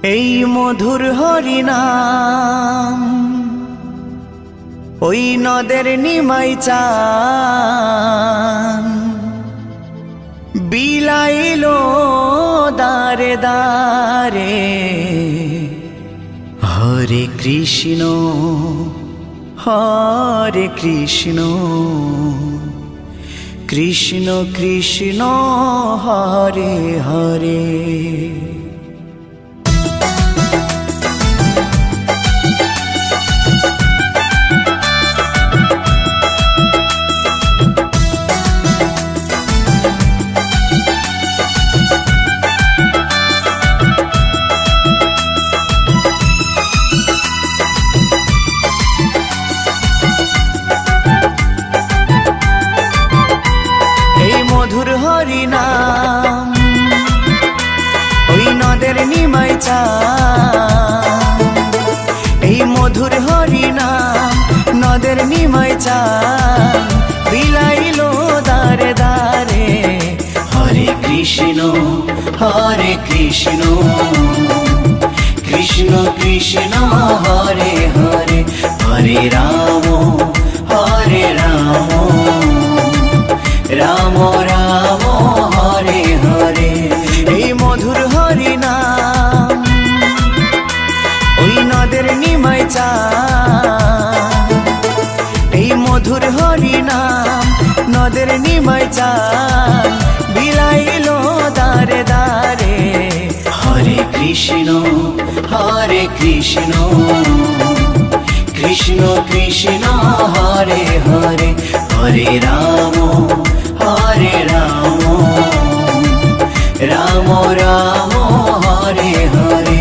এই মধুর হরিনাম ওই নদের নিমাই চান বিলাইলো দারে দারে। হরে কৃষ্ণ হরে কৃষ্ণ কৃষ্ণ কৃষ্ণ হরে হরে। মধুর হরিনাম ওই নদের নিমাই চান, এই মধুর হরিনাম নদের নিমাই চান বিলাইলো দারে দারে। হরে কৃষ্ণ কৃষ্ণ কৃষ্ণ হরে হরে। হরে রাম রাম রাম হরে হরে। এই মধুর হরিনাম ওই নদের নিমাই চান, এই মধুর হরিনাম নদের নিমাই চান বিলাইলো দারে দারে। হরে কৃষ্ণ কৃষ্ণ কৃষ্ণ হরে হরে। হরে রাম রাম রাম হরে হরে।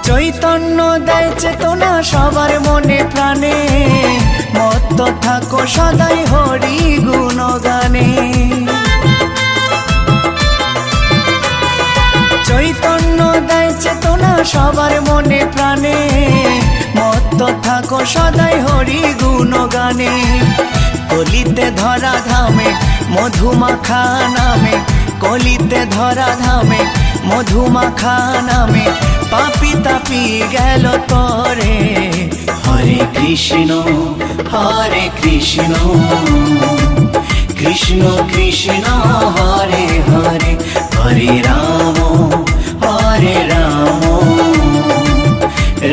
চৈতন্য দেয় চেতনা সবার মনে প্রাণে, মত্ত থাকো সদাই হরি গুণগানে। চৈতন্য দেয় চেতনা সবার মনে প্রাণে, মত্ত থাকো সদাই হরি গুণগানে। কলিতে ধরা ধামে মধুমাখা নামে, কলিতে ধরা ধামে মধুমাখা নামে পাপি তাপি গেল তরে। হরে কৃষ্ণ কৃষ্ণ কৃষ্ণ হরে হরে। হরে রাম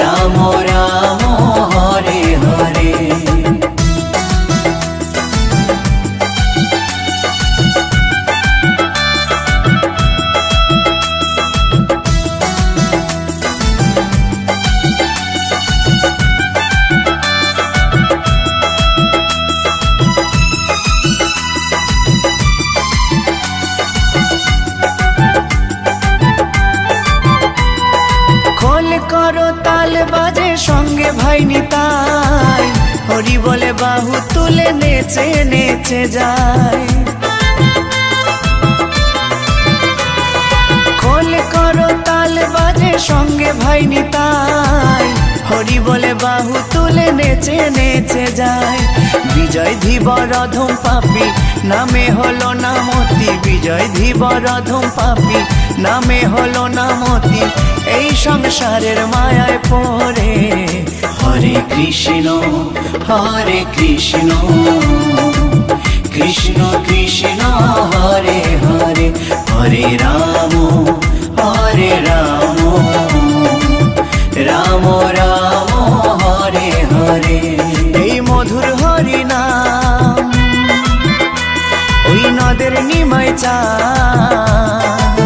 রাম রাম হরে হরে। করো তাল বাজে সঙ্গে ভাই নিতাই, হরি বলে বাহু তুলে নেচে নেচে যায়। খোল করো তাল বাজে সঙ্গে ভাই নিতাই, হরি বলে বাহু তুলে নেচে নেচে যায়। বিজয় ধীবর অধম পাপী নামে হলো নামতি, বিজয় ধীবর অধম পাপী নামে হলো নামতি এই সংসারের মায়ায় পড়ে। হরে কৃষ্ণ কৃষ্ণ কৃষ্ণ হরে হরে। হরে রাম রাম রাম হরে হরে। এই মধুর হরিনাম ওই নদের নিমাই চান,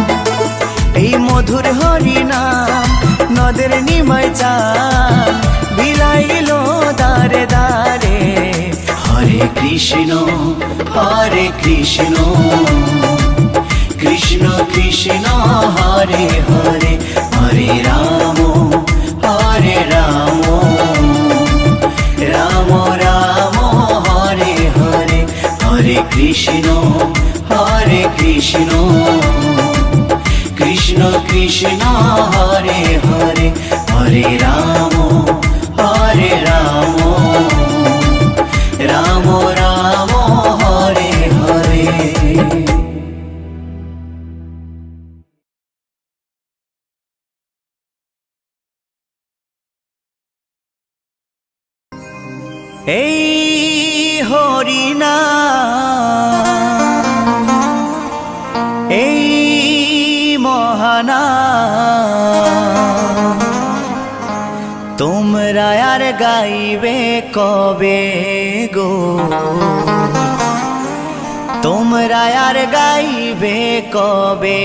এই মধুর হরিনাম নদের নিমাই চান বিলাইলো দারে দারে। হরে কৃষ্ণ কৃষ্ণ কৃষ্ণ হরে হরে, হরে রাম রাম রাম হরে হরে, হরে কৃষ্ণ কৃষ্ণ কৃষ্ণ হরে হরে, হরে রাম রাম রাম হরে হরে। এই হরিনাম, এই মহানাম, তোমরা আর গাইবে কবে গো, তোমরা আর গাইবে কবে।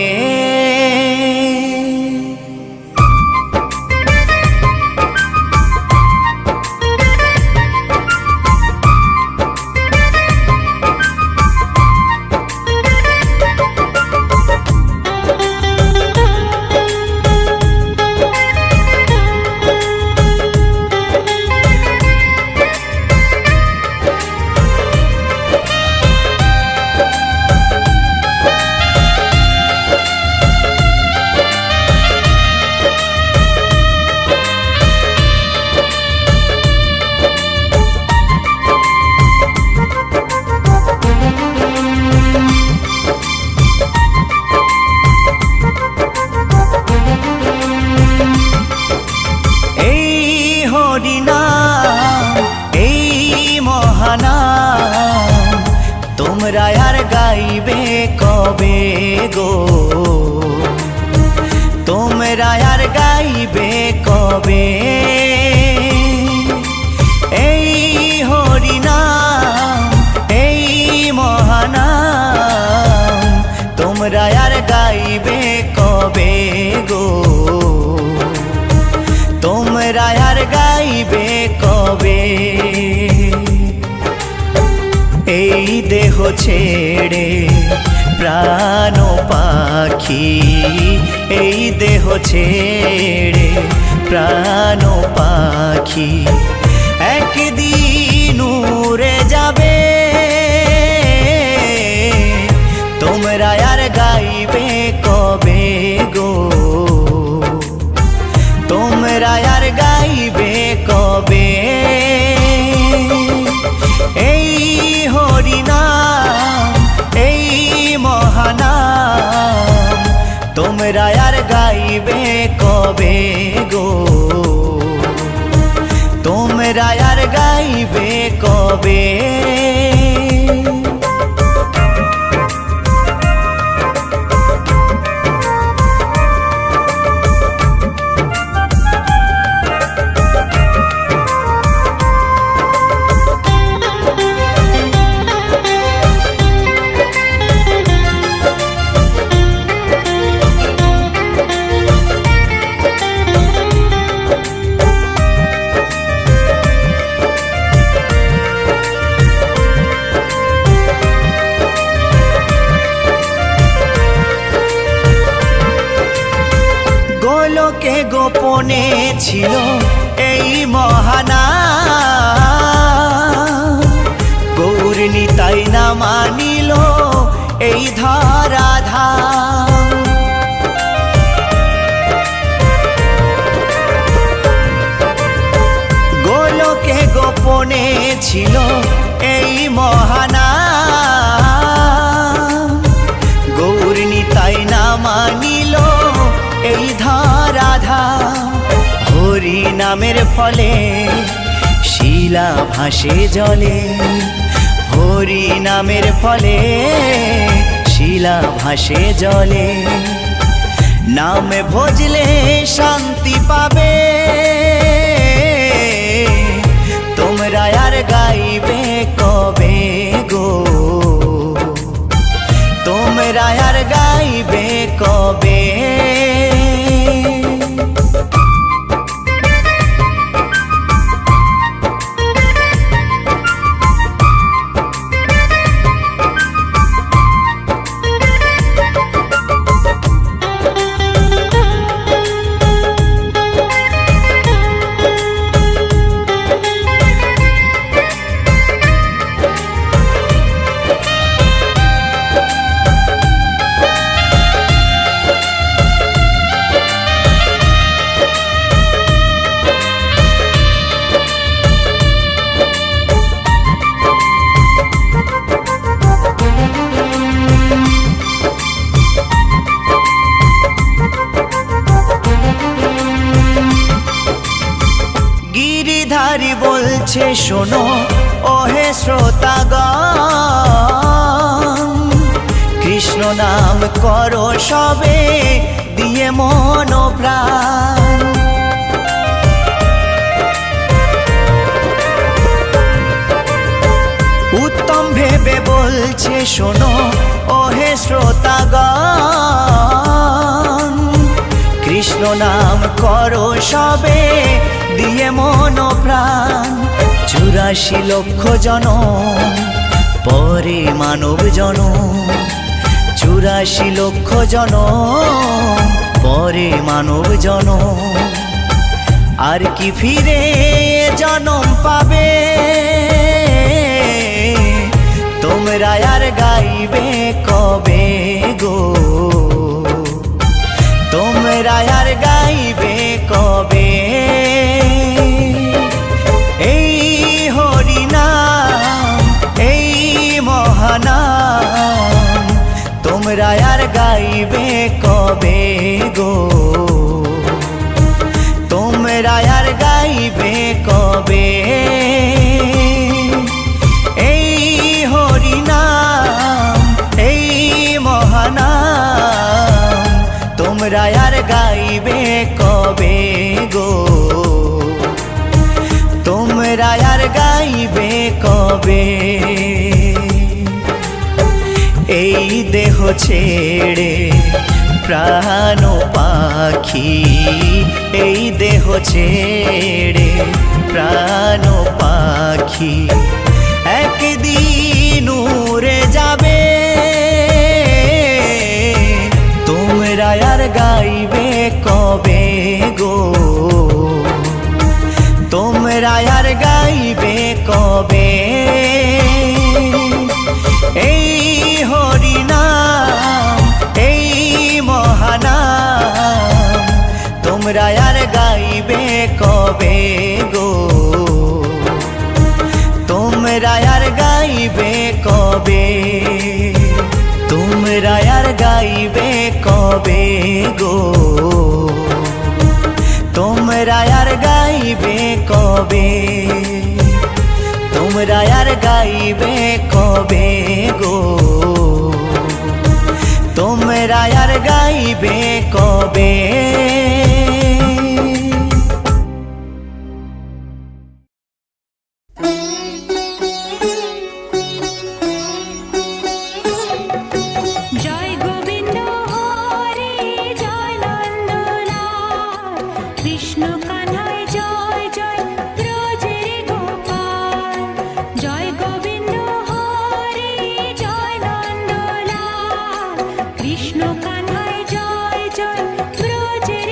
তোমরা আর গাইবে কবে গো, তোমরা আর গাইবে কবে। এই হরিনাম, এই মহানাম, তোমরা আর গাইবে কবে গো, তোমরা আর গাইবে কবে। এই দেহ ছেড়ে প্রাণ পাখি, এই দেহ ছেড়ে প্রাণ পাখি, একদিন উড়ে যাবে। তোমরা আর গাইবে কবে গো, তোমরা আর গাইবে কবে। এই হরিনাম, এই মহানাম, তোমরা আর গাইবে কবে গো, তোমরা আর গাইবে কবে। গোলকে গোপনে ছিল এই মহানাম, গৌর নিতাই না মানিল এই ধরাধাম। গোলকে গোপনে ছিল এই মহানাম, গৌর নিতাই না মানিল এই ধরাধাম। হরি নামের ফলে শিলা ভাসে জলে, হরি নামের ফলে শিলা ভাসে জলে। নাম ভজলে শান্তি পাবে, তোমরা আর গাইবে কবে গো, তোমরা আর গাইবে কবে। বলছে শোনো ওহে শ্রোতাগণ, কৃষ্ণ নাম করো সবে দিয়ে মন ও প্রাণ। উত্তম ভেবে বলছে শোনো ওহে শ্রোতাগণ, কৃষ্ণ নাম করো সবে দিয়ে মন ও প্রাণ। 84 লক্ষ জনম পরে মানব জনম, 84 লক্ষ জনম পরে মানব জনম। আর কি ফিরে জনম পাবে তোমরা আর গাইবে কবে গো, তোমরা আর গাইবে কবে। এই হরিনাম এই মহানাম তোমরা আর গাইবে কবে গো, তোমরা আর গাইবে কবে। এই হরিনাম এই মহানাম তোমরা আর গাইবে কবে গো, তোমরা আর গাইবে কবে। এই দেহ ছেড়ে প্রাণ পাখি, এই দেহ ছেড়ে প্রাণ পাখি একদিন উড়ে যাবে। তোমরা আর গাইবে কবে গো, তোমরা আর গাইবে কবে। এই হরিনাম এই মহানাম তোমরা আর গাইবে কবে গো, তোমরা আর গাইবে কবে, তোমরা আর গাইবে কবে গো, তোমরা আর গাইবে কবে, তোমরা আর গাইবে কবে গো, তোমরা আর গাইবে কবে। কৃষ্ণ কানায় জয় জয় ব্রজের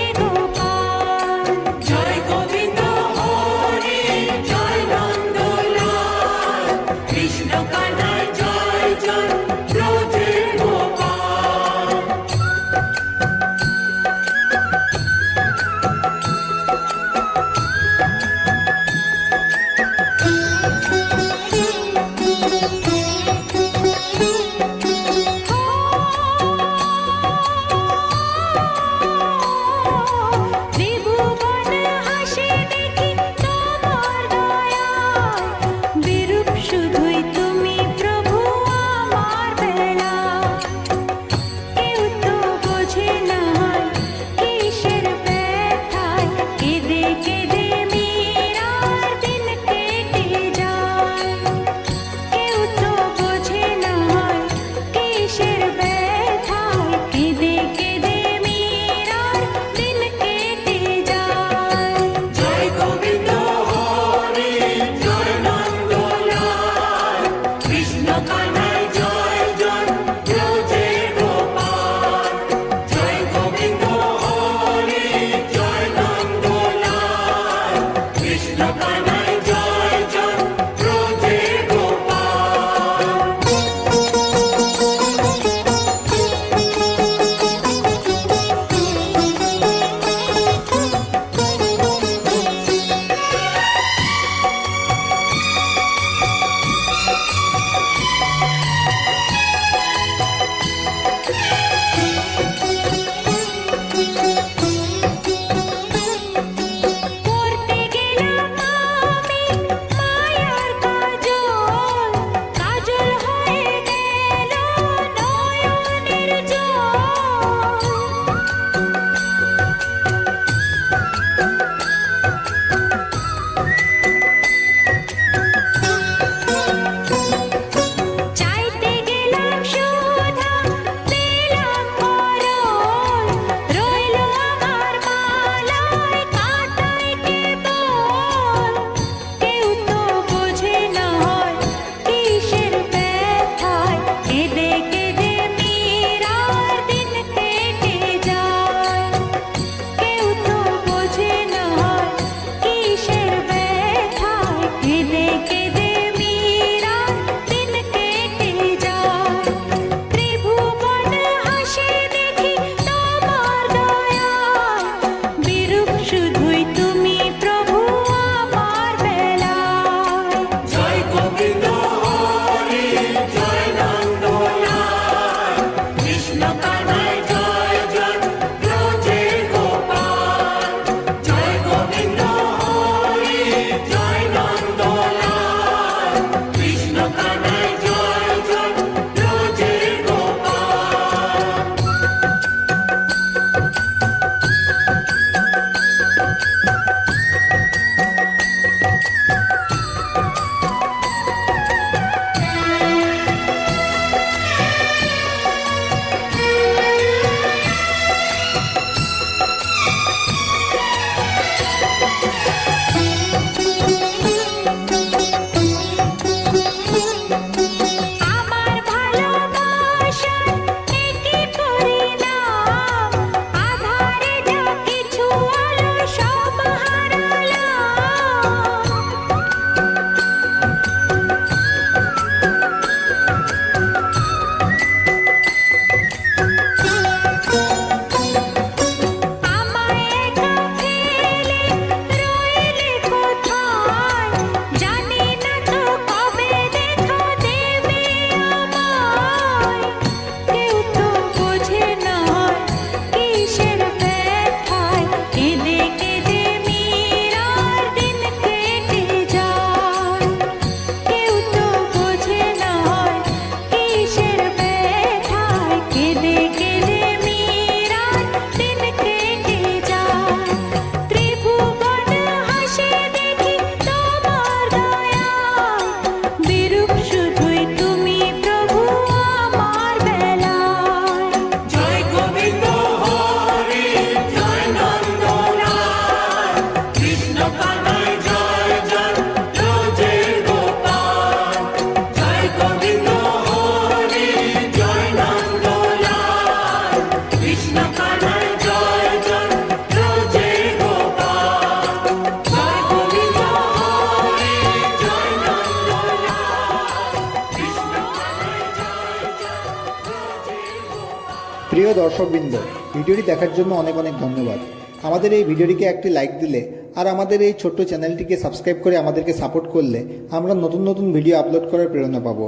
সুপ্রিয় দর্শকবৃন্দ, ভিডিওটি দেখার জন্য অনেক অনেক ধন্যবাদ। আমাদের এই ভিডিওটিকে একটি লাইক দিলে আর আমাদের এই ছোট্ট চ্যানেলটিকে সাবস্ক্রাইব করে আমাদেরকে সাপোর্ট করলে আমরা নতুন নতুন ভিডিও আপলোড করার প্রেরণা পাবো।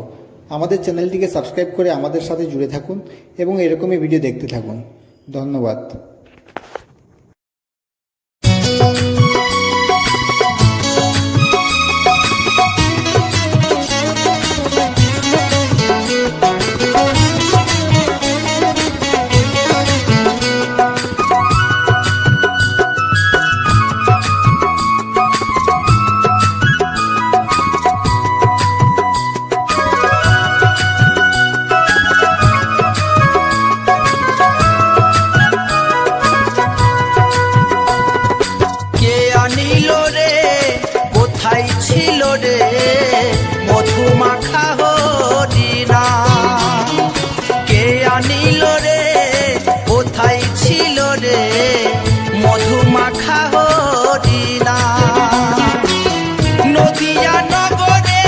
আমাদের চ্যানেলটিকে সাবস্ক্রাইব করে আমাদের সাথে জুড়ে থাকুন এবং এরকমই ভিডিও দেখতে থাকুন। ধন্যবাদ। মধুমাখা হরিণা কে আনিল রে, কোথায় ছিল রে মধুমাখা হরিণা? নদিয়া নগরে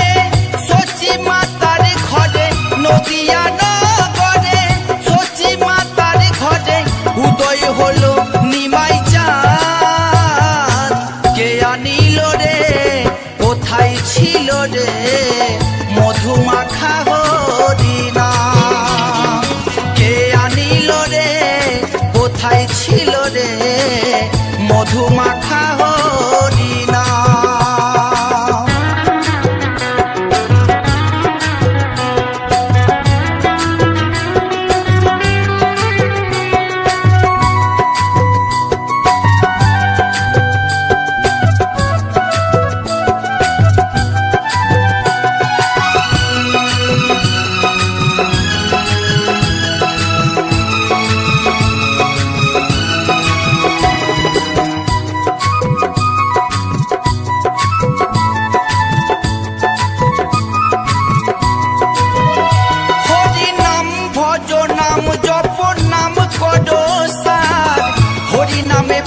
সচি মাতার ঘরে, নদিয়া নগরে সচি মাতার ঘরে উদয় হলো নিমাই চাঁদ। কে আনিল রে, কোথায় ছিল রে মধুমাখা হরিণা? কে আনিল রে, কোথায় ছিল রে মধুমাখা হরিণা?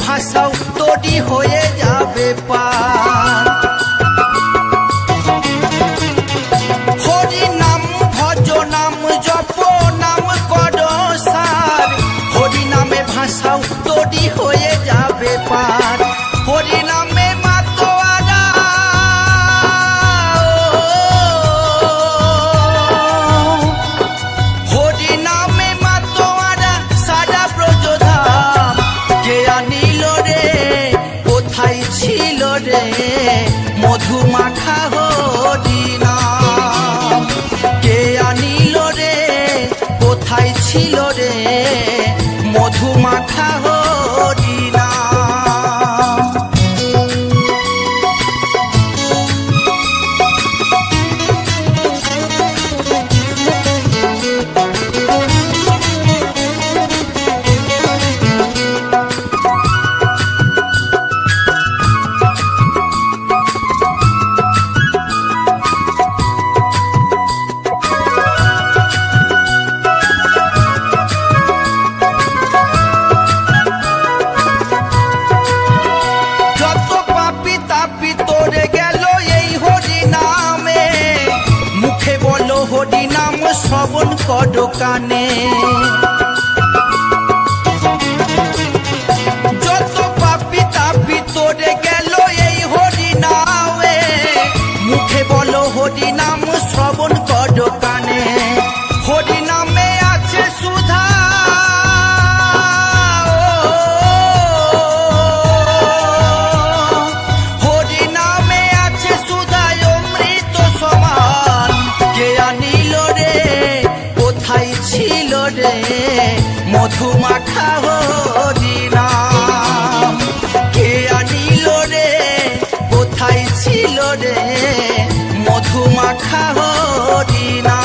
ভাষাও তৈরি হয়ে যাবে পার। হরি নাম ভজ নাম জপ নাম কর সার, হরি নামে ভাষাও তৈরি হয়ে যাবে পার। হরি নামে মাতোয়ারা হরি নামে মাতোয়ারা সারা ব্রজধাম। কে আনিল রে, কোথায় ছিল রে মধুমাখা হরিণা? কে আনিল রে, কোথায় ছিল রে মধুমাখা হরিণা? হরি নাম শ্রবণ কর কানে, যত পাপি তাপি তোরে গেল এই হরি নামে। মুখে বলো হরি নাম শ্রবণ কর কানে, হরি নামে আছে সুধা। হরি নামে আছে সুধা অমৃত সমান। কে আনিল রে, কোথায় ছিল রে মধুমাখা হরিণা? কে আনিল রে, কোথায় ছিল রে মধুমাখা হরিণা?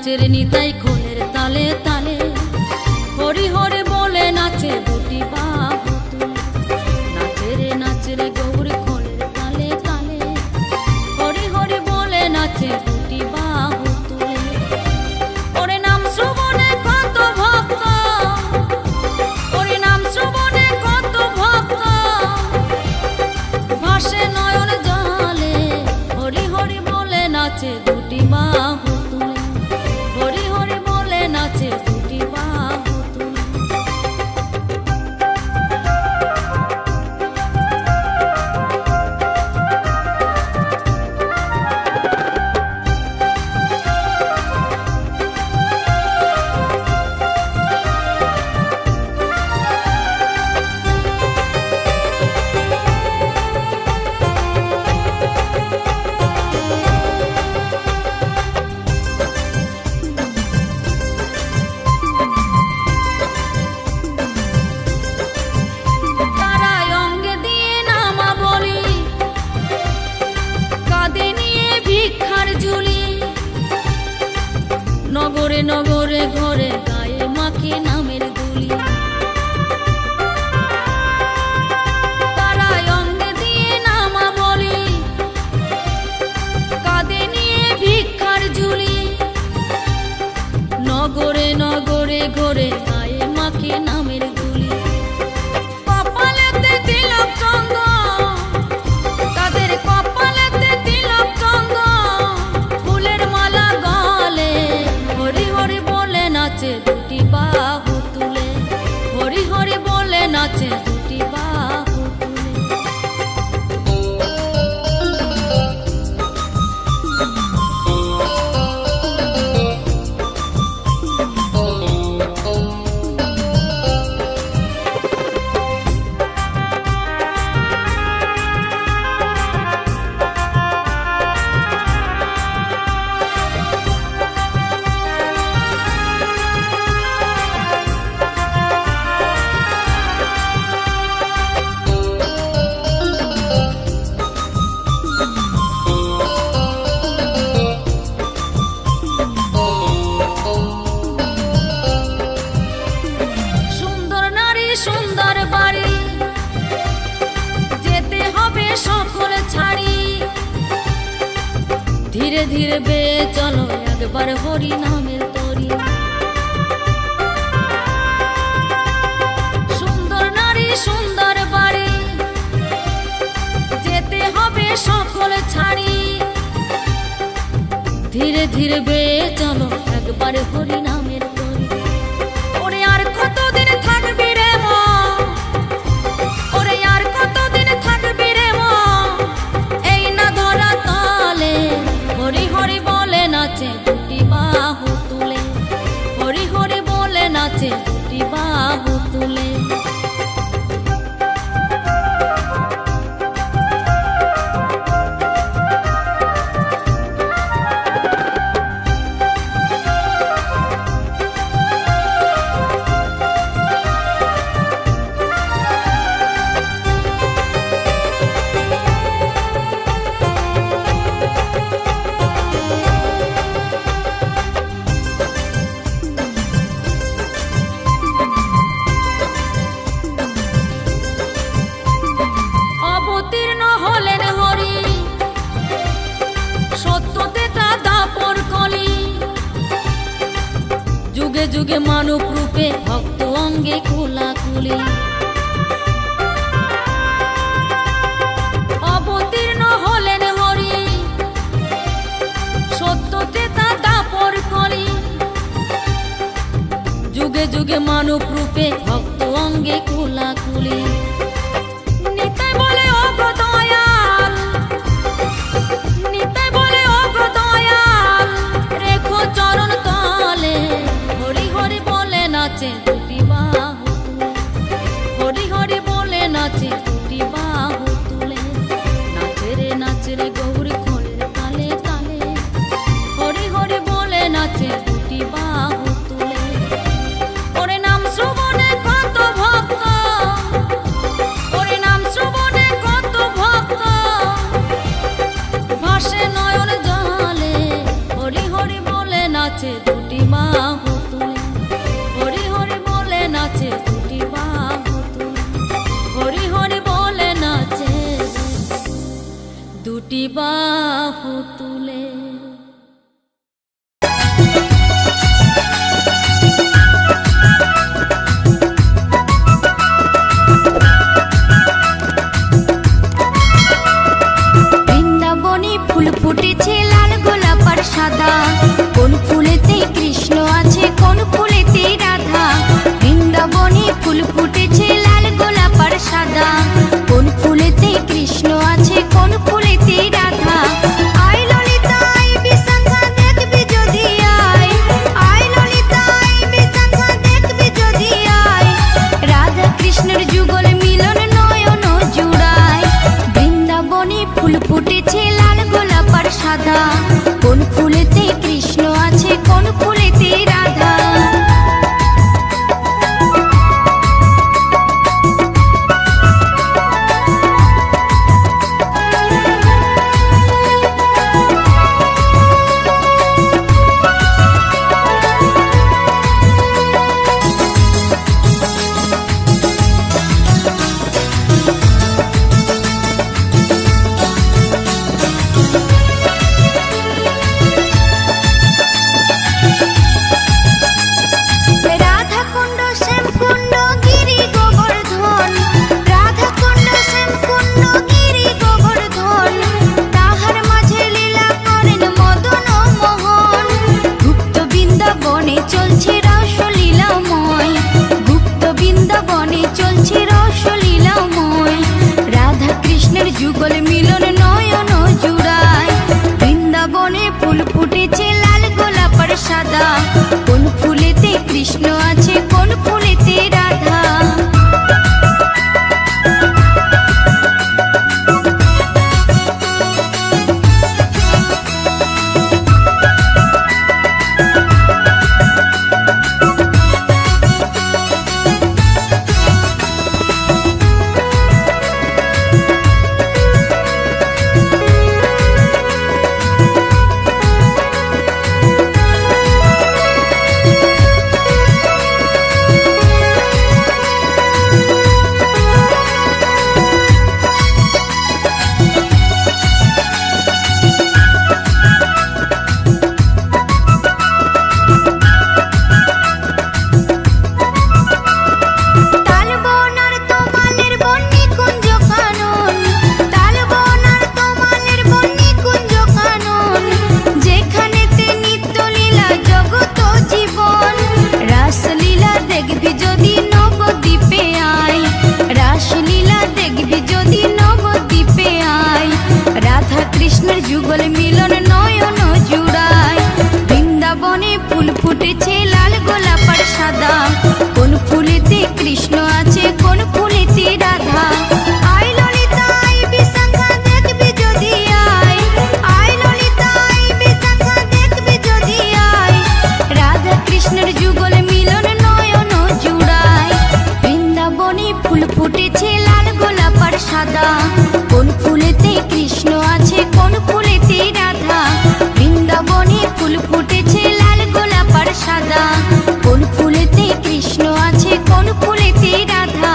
নাচের নিতাই খোলের তালে তালে, হরি হরি বলে নাচে দুটি বাহু তুলে। নাচের গৌর খোলের তালে তালে, হরি হরি বলে নাচে দুটি বাহু তুলে। ওরে নাম শ্রবণে কত ভক্ত, ওরে নাম শ্রবণে কত ভক্ত, ভাসে নয়ন জলে, হরি হরি বলে নাচে দুটি বাহু তুলে, হরি হরি বলে নাচে দুটি বাহু তুলে। তারায় অঙ্গে দিয়ে নামা বলি, কাঁধে নিয়ে ভিক্ষার ঝুলি, নগরে নগরে ঘরে গায়ে মাখে নামের দুলি। তারায় অঙ্গে দিয়ে নামা বলি, কাঁধে নিয়ে ভিক্ষার ঝুলি, নগরে নগরে ঘরে গায়ে মাখে নামের দুলি। কপালেতে তিলক চন্দন, তাদের কপালেতে তিলক চন্দন, ফুলের মালা গলে, হরি হরি বলে নাচে দুটি বাহু তুলে, হরি হরি বলে নাচে দুটি বাহু তুলে। সুন্দর নারী সুন্দর বাড়ি, যেতে হবে সকল ছাড়ি, ধীরে ধীরে বেয়ে চলো একবার হরি নামের তরি। সুন্দর নারী সুন্দর বাড়ি, যেতে হবে সকল ছাড়ি, ধীরে ধীরে বেয়ে চলো একবার হরি নামের তরি। ওরে আর কতদিন থাকবি রে মন, ওরে আর কতদিন থাকবি রে মন, এই না ধরা তলে, হরি হরি বলে নাচে দুটি বাহু তুলে, হরি হরি বলে নাচে দুটি বাহু তুলে। অবতীর্ণ হলেন হরি, সত্যতে তা দাপর কলি, যুগে যুগে মানব রূপে ভক্ত অঙ্গে কোলাকুলি। অবতীর্ণ হলেন হরি, সত্যতে তা দাপর কলি, যুগে যুগে মানব রূপে ভক্ত অঙ্গে কোলাকুলি। নিতাই বলে ও গো দয়াল, নিতাই বলে ও গো দয়াল, রেখো চরণ তলে, হরি হরি বলে নাচে দুটি বাহু তুলে, হরি হরি বলে নাচে দুটি বাহু তুলে। নাচে রে গৌর খোলের তালে তালে, হরি হরি বলে নাচে দুটি বাহু তুলে। ওরে নাম শ্রবণে কত ভক্ত, সাদা, কোন ফুলেতে কৃষ্ণ আছে কোন ফুলেতে রাধা, বৃন্দাবনে ফুল ফুটেছে লাল গোলাপ আর সাদা, কোন ফুলেতে কৃষ্ণ আছে কোন ফুলেতে রাধা,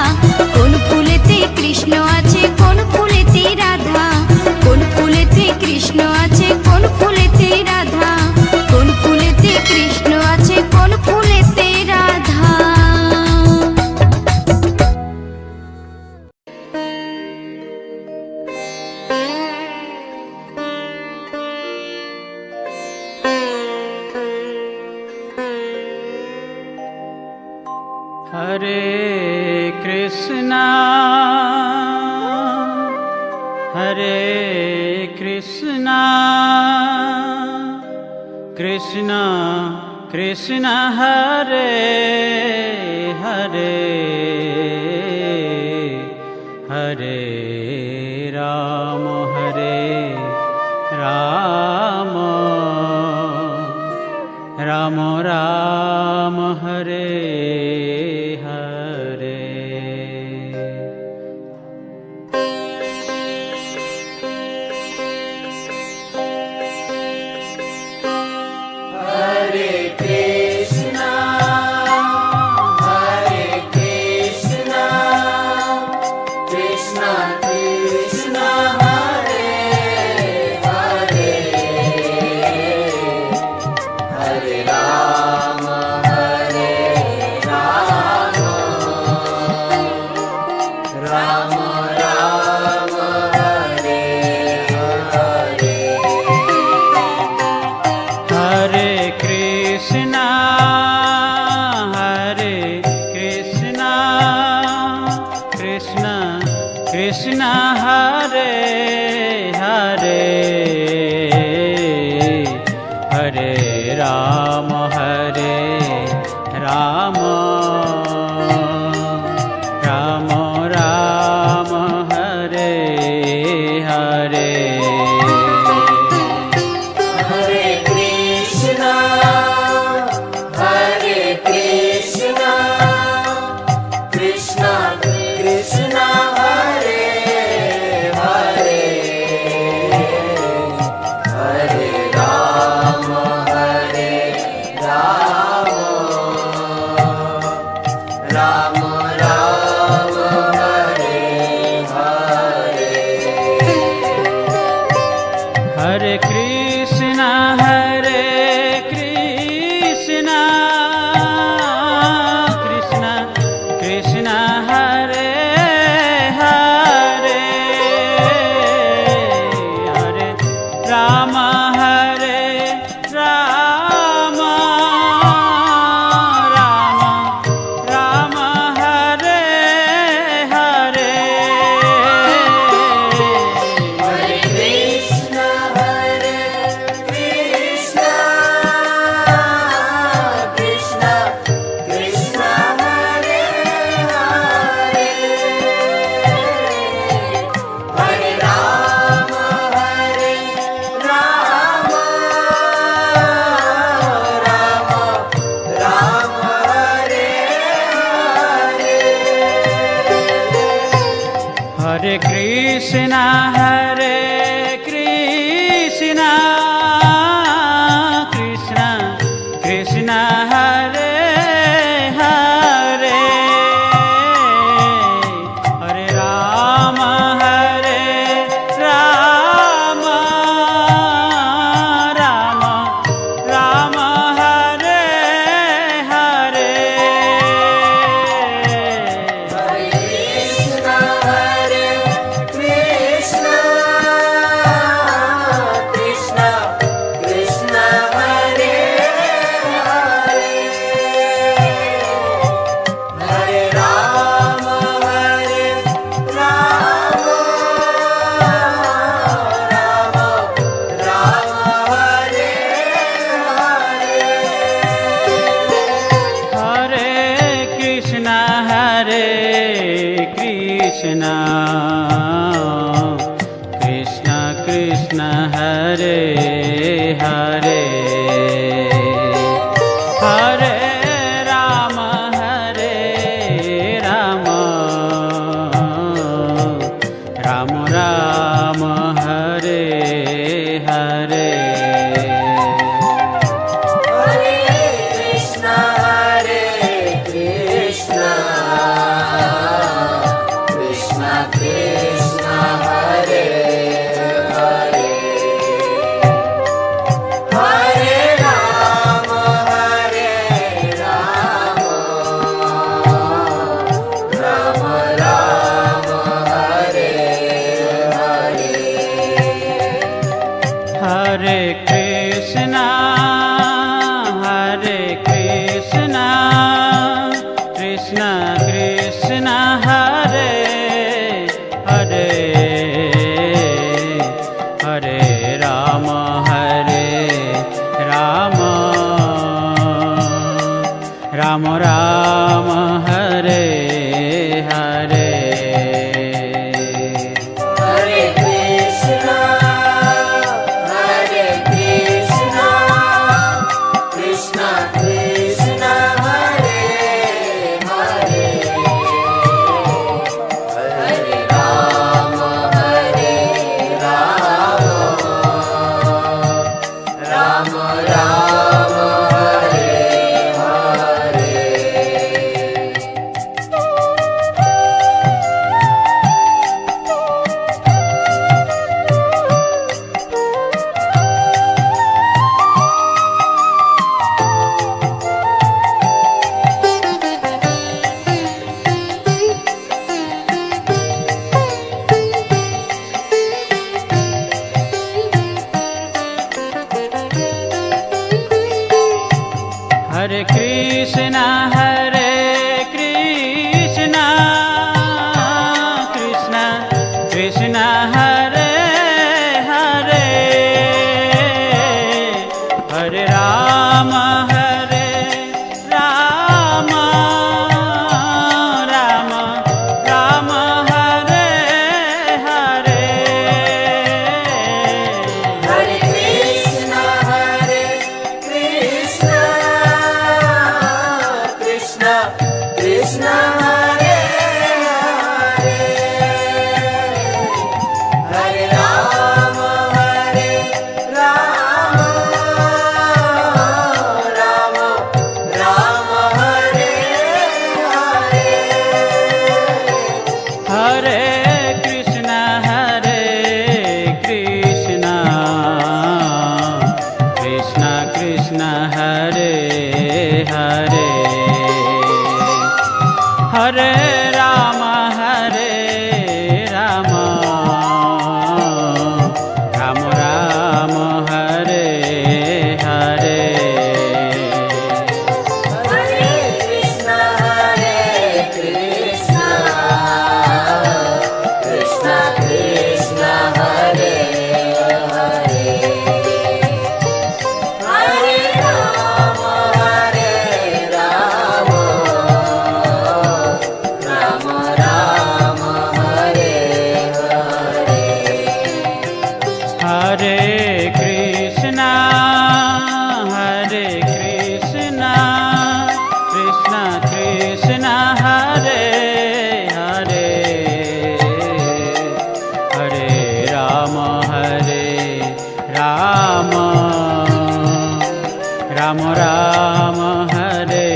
কোন ফুলেতে কৃষ্ণ আছে কোন ফুলেতে রাধা, কোন ফুলেতে কৃষ্ণ আছে কোন ফুলেতে রাধা, কোন ফুলেতে কৃষ্ণ আছে কোন ফুলেতে রাধা। हरे कृष्णा हरे कृष्णा कृष्णा कृष्णा हरे हरे हरे राम राम राम राम हरे हरे। हरे कृष्णा कृष्णा कृष्णा हरे हरे हरे राम राम राम हरे हरे। हरे कृष्णा कृष्णा कृष्णा हरे हरे हरे राम राम राम हरे हरे। हरे कृष्णा कृष्णा कृष्णा हरे हरे हरे राम राम राम हरे हरे। हरे कृष्णा कृष्णा कृष्णा हरे हरे हरे राम राम राम हरे हरे। हरे कृष्णा कृष्णा कृष्णा हरे हरे हरे राम राम राम हरे हरे। हरे कृष्णा कृष्णा कृष्णा हरे हरे हरे राम राम राम हरे हरे। कृष्णा कृष्णा कृष्णा हरे हरे हरे राम राम हरे हरे। हरे कृष्णा कृष्णा कृष्णा हरे हरे हरे राम राम राम हरे हरे हरे कृष्णा कृष्णा कृष्णा हरे हरे हरे राम राम राम हरे हरे। हरे कृष्णा कृष्णा कृष्णा हरे हरे हरे राम राम राम हरे हरे हरे कृष्णा कृष्णा कृष्णा हरे हरे हरे राम राम राम हरे हरे। हरे कृष्णा कृष्णा कृष्णा हरे हरे हरे राम राम राम हरे हरे हरे कृष्णा कृष्णा कृष्णा हरे हरे हरे राम राम राम हरे हरे। हरे कृष्णा कृष्णा कृष्णा हरे हरे हरे राम राम राम हरे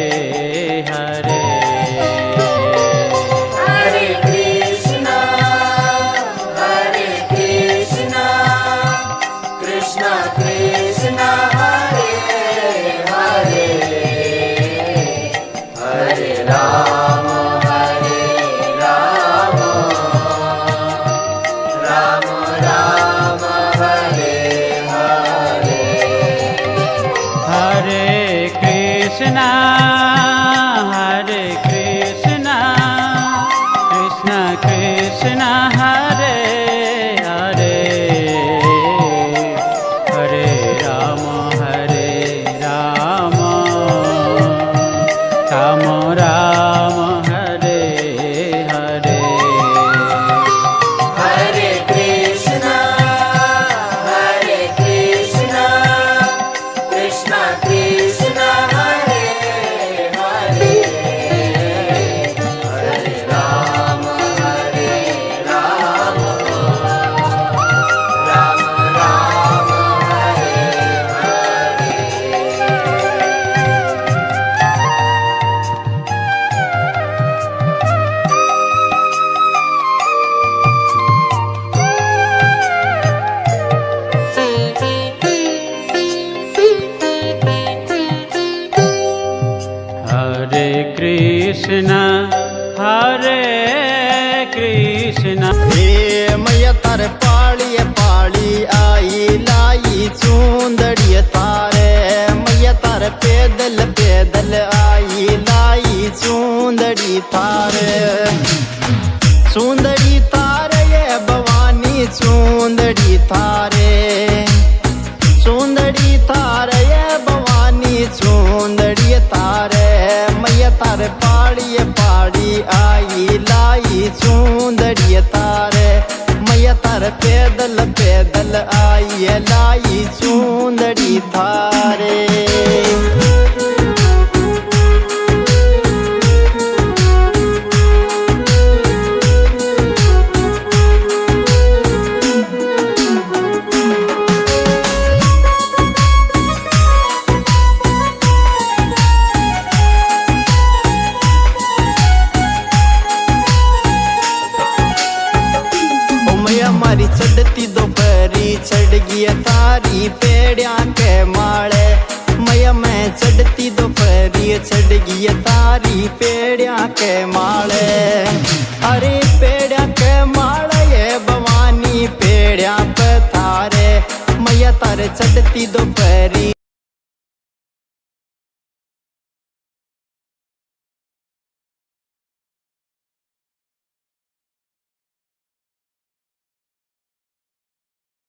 हरे हरे कृष्णा कृष्णा कृष्णा हरे हरे हरे राम राम राम हरे हरे। हरे कृष्णा कृष्णा कृष्णा हरे हरे हरे राम राम राम हरे हरे हरे कृष्णा कृष्णा कृष्णा हरे हरे हरे राम राम राम हरे हरे। हरे कृष्णा हे मैया तारे पाळी पाळी आई लाई चूंदड़ी तारे मैया तारे पैदल पैदल आई लाई चूंदड़ी तारे चूंदड़ी तारे ये भवानी चूंदड़ी तारे चूंदड़ी तारे ये भवानी चूंदड़ी तारे मैया गई थारी पेड़िया के माले मैया मैं चढ़ती दोपहरी चढ़ गई थारी पेड़िया के माले अरे पेड़िया के माले ये भवानी पेड़िया पे थारे मैया तारे चढ़ती दोपहरी